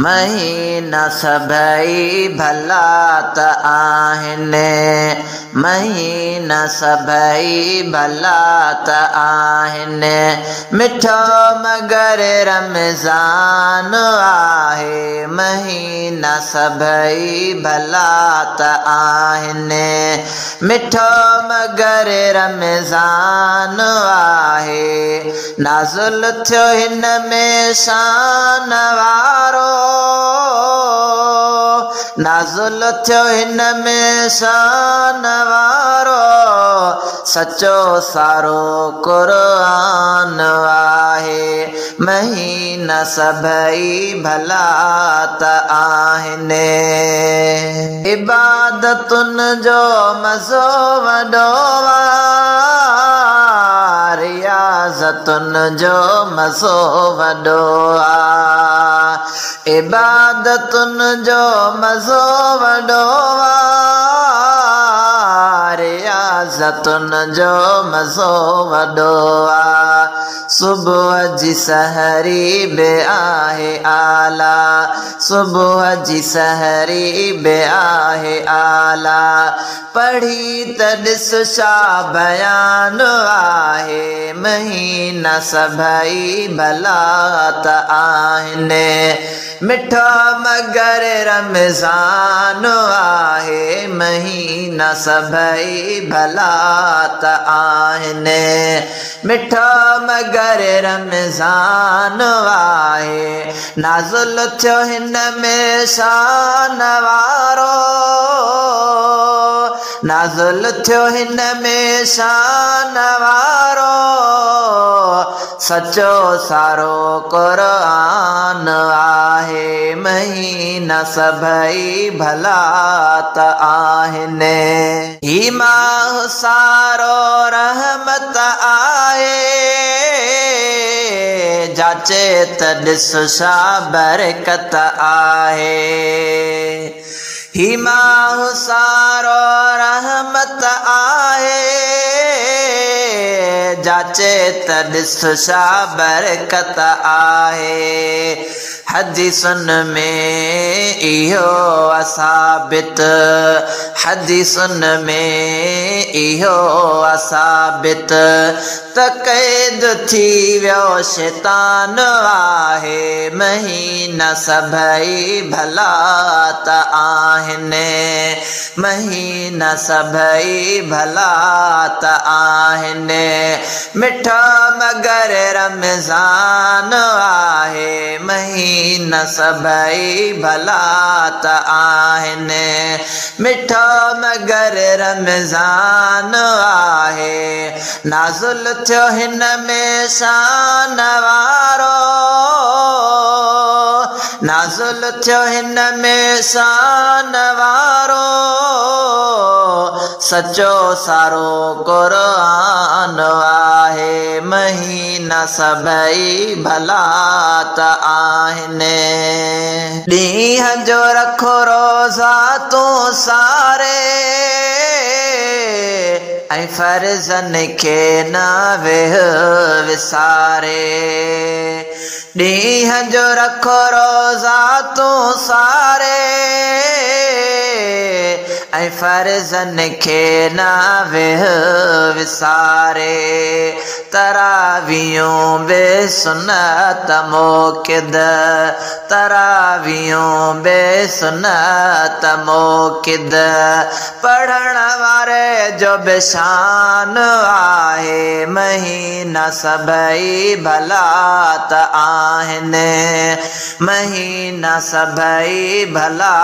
महीना सभई भला त आहिनि, महीना सभई भला त आहिनि। मिठो मगर रमज़ान आहे, महीना सभई भला त आहिनि। मिठो मगर रमज़ान आहे, नाज़ुल थियो हिन में शान वारो, नाज़ुल थियो हिन में शान वारो। सचो सारो क़ुरान आहे, महीना सभई भला त आहिनि। इबादतुनि जो मज़ो वॾो आहे, रियाज़तुनि जो मज़ो वॾो आहे। इबादतुनि जो मज़ो वॾो आहे, रियाज़तुनि जो मज़ो वॾो आहे। सुबुह जी सहरी बि आहे आला, सुबुह जी सहरी बि आहे आला। पढ़ी त ॾिस छा बयान आहे, महीना सभई भला त आहिनि। मिठो मगर रमज़ान आहे, महीना सभई भला त आहिनि। मिठो मगर रमज़ान आहे, नाज़ुल थियो हिन में शान वारो, नाज़ुल थियो हिन में शान वारो। सचो सारो क़ुरान आहे, महीना सभई भला त आहिनि। ही माह सारो रहमत आहे, जाचे त ॾिस छा बरकत आहे। ही माह सारो रहमत आहे, जाचे त ॾिस छा बरकत आहे। हदीसुनि में इहो असाबित, हदीसुनि में इहो असाबित त क़ैद थी वियो शैतान आहे, महीना सभई भला त आहिनि। महीना सभई भला त आहिनि। मिठो मगर रमज़ान आहे, महीना सभई भला त आहिनि। मिठो मगर रमज़ान आहे, नाज़ुल थियो हिन में शान वारो, नाज़ुल थियो हिन में शान वारो। सचो सारो क़ुरान आहे, महीना सभई भला त आहिनि। ॾींहं जो रखो रोज़ा तूं सारे, ऐं फ़र्ज़नि खे न वेह विसारे। ॾींहं जो रखो रोज़ा तूं सारे, ऐं फ़र्ज़नि खे न वेह विसारे। तरावियूं बि सुन्नत मोकिद, तरावियूं बि सुन्नत मोकिद। पढ़ण वारे जो बि शान आहे, महीना सभई भला त आहिनि। महीना सभई भला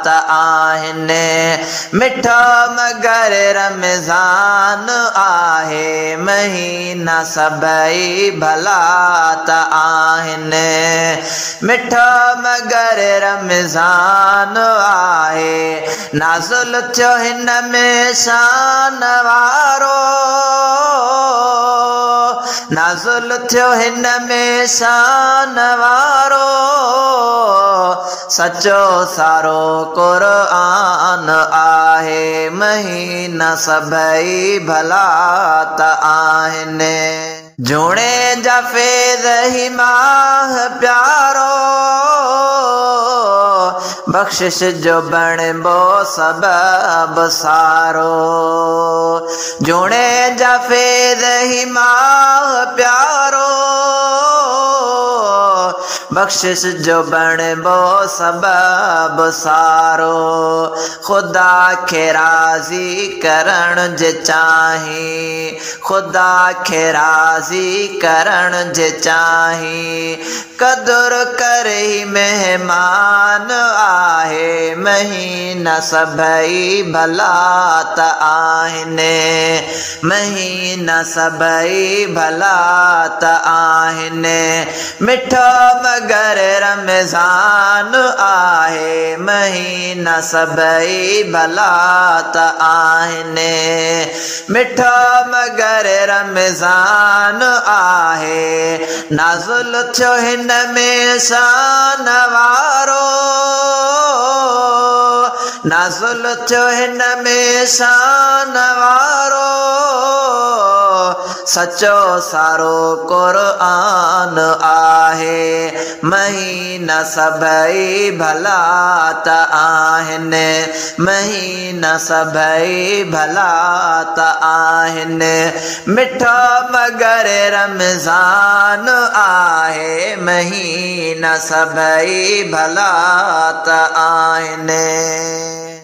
त आहिनि। मिठो मगर रमज़ान आहे, महीना सभई भला त आहिनि। मिठो मगर रमज़ान आहे, नाज़ुल थियो हिन में शान वारो, नाज़ुल थियो हिन में शान वारो। सचो सारो क़ुरान आहे, महीना सभई भला त आहिनि। जूणे जा फैज़ ही माह प्यारो, बख्शिश जो बणबो सबब सारो जुणे जफेद ही माह प्यारो बख्शिश जो बणबो सबब सारो खुदा खे राज़ी करण जे चाही खुदा खे राज़ी करण जे चाही कदुर करे मेहमान आहे महीना सभई भला त आहिनि महीना सभई भला त आहिनि मिठो मगर रमज़ान आहे महीना सभई भला त आहिनि मिठो मगर रमज़ान आहे नाज़ुल थियो हिन में शान वारो नाज़ुल थियो हिन में शान वारो सचो सारो क़ुरान आहे महीना सभई भला त आहिनि महीना सभई भला त आहिनि मिठो मगर रमज़ान आहे महीना सभई भला त आहिनि।